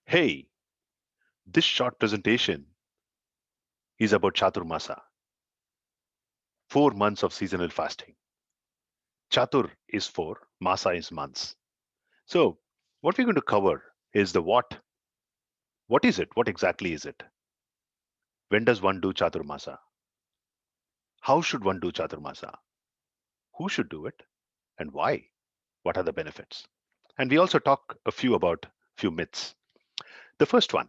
Hey, this short presentation is about Chaturmasa, 4 months of seasonal fasting. Chatur is 4, Masa is months. So, what we're going to cover is the what. What is it? What exactly is it? When does one do Chaturmasa? How should one do Chaturmasa? Who should do it? And why? What are the benefits? And we also talk a few about few myths. The first one,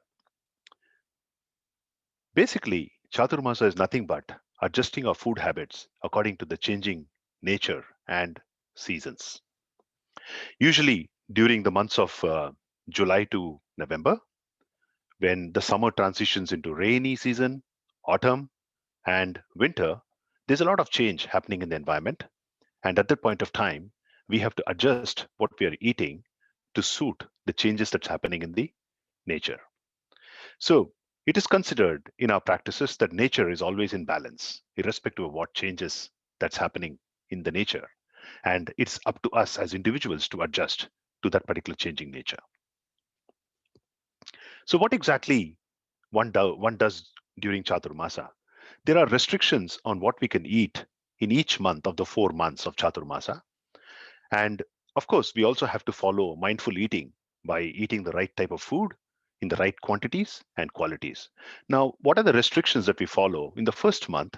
basically, Chaturmasa is nothing but adjusting our food habits according to the changing nature and seasons. Usually during the months of July to November, when the summer transitions into rainy season, autumn, and winter, there's a lot of change happening in the environment. And at that point of time, we have to adjust what we are eating to suit the changes that's happening in the nature. So it is considered in our practices that nature is always in balance, irrespective of what changes that's happening in the nature. And it's up to us as individuals to adjust to that particular changing nature. So, what exactly one does during Chaturmasa? There are restrictions on what we can eat in each month of the 4 months of Chaturmasa. And of course, we also have to follow mindful eating by eating the right type of food in the right quantities and qualities. Now, what are the restrictions that we follow? In the first month,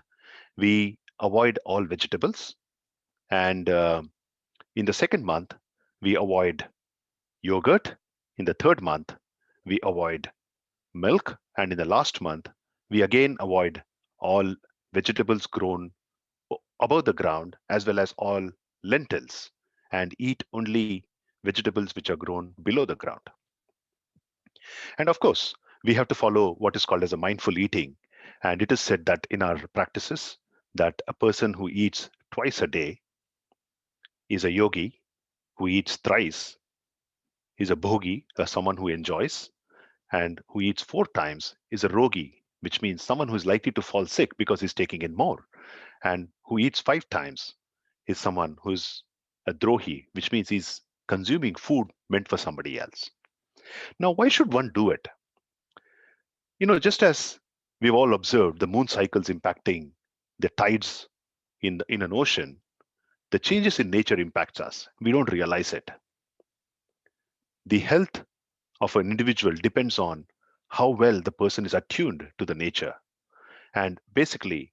we avoid all vegetables. And in the second month, we avoid yogurt. In the third month, we avoid milk. And in the last month, we again avoid all vegetables grown above the ground as well as all lentils and eat only vegetables which are grown below the ground. And of course, we have to follow what is called as a mindful eating. And it is said that in our practices, that a person who eats twice a day is a yogi, who eats thrice is a bhogi, someone who enjoys, and who eats 4 times is a rogi, which means someone who is likely to fall sick because he's taking in more, and who eats 5 times is someone who's a drohi, which means he's consuming food meant for somebody else. Now, why should one do it? Just as we've all observed the moon cycles impacting the tides in an ocean, the changes in nature impacts us. We don't realize it. The health of an individual depends on how well the person is attuned to the nature. And basically,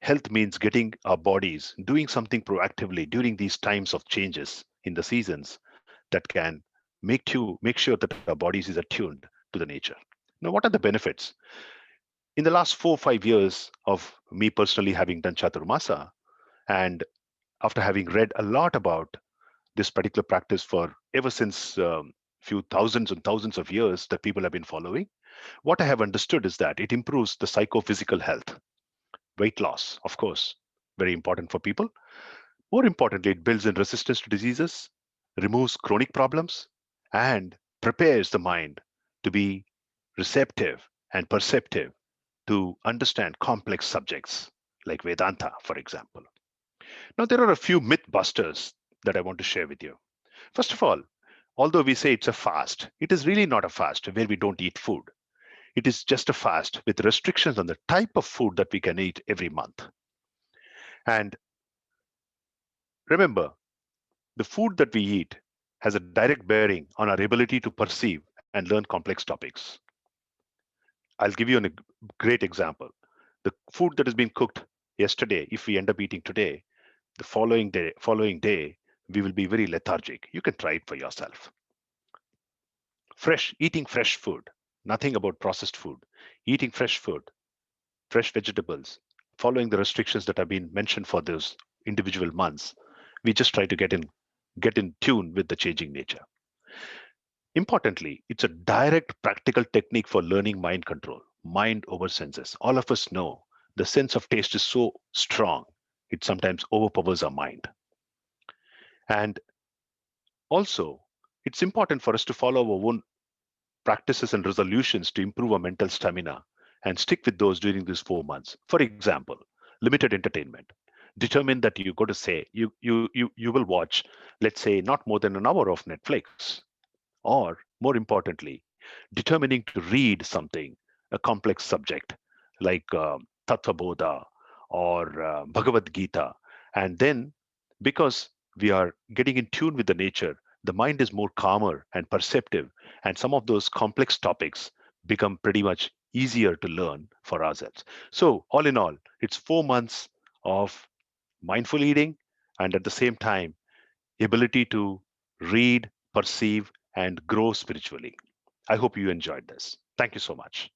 health means getting our bodies doing something proactively during these times of changes in the seasons that can make sure that our bodies is attuned to the nature. Now, what are the benefits? In the last 4 or 5 years of me personally having done Chaturmasa, and after having read a lot about this particular practice for ever since few thousands and thousands of years that people have been following, what I have understood is that it improves the psychophysical health, weight loss, of course, very important for people. More importantly, it builds in resistance to diseases, removes chronic problems, and prepares the mind to be receptive and perceptive to understand complex subjects like Vedanta, for example. Now, there are a few myth busters that I want to share with you. First of all, although we say it's a fast, it is really not a fast where we don't eat food. It is just a fast with restrictions on the type of food that we can eat every month. And remember, the food that we eat has a direct bearing on our ability to perceive and learn complex topics. I'll give you a great example. The food that has been cooked yesterday, if we end up eating today, the following day, we will be very lethargic. You can try it for yourself. Eating fresh food, nothing about processed food, eating fresh food, fresh vegetables, following the restrictions that have been mentioned for those individual months. We just try to get in tune with the changing nature. Importantly, it's a direct practical technique for learning mind control, mind over senses. All of us know the sense of taste is so strong, it sometimes overpowers our mind. And also, it's important for us to follow our own practices and resolutions to improve our mental stamina and stick with those during these 4 months. For example, limited entertainment. Determine that you're going to say you will watch, let's say, not more than an hour of Netflix, or more importantly, determining to read something, a complex subject like Tattva Bodha or Bhagavad Gita. And then, because we are getting in tune with the nature, the mind is more calmer and perceptive, and some of those complex topics become pretty much easier to learn for ourselves. So, all in all, it's 4 months of mindful eating and at the same time, ability to read, perceive, and grow spiritually. I hope you enjoyed this. Thank you so much.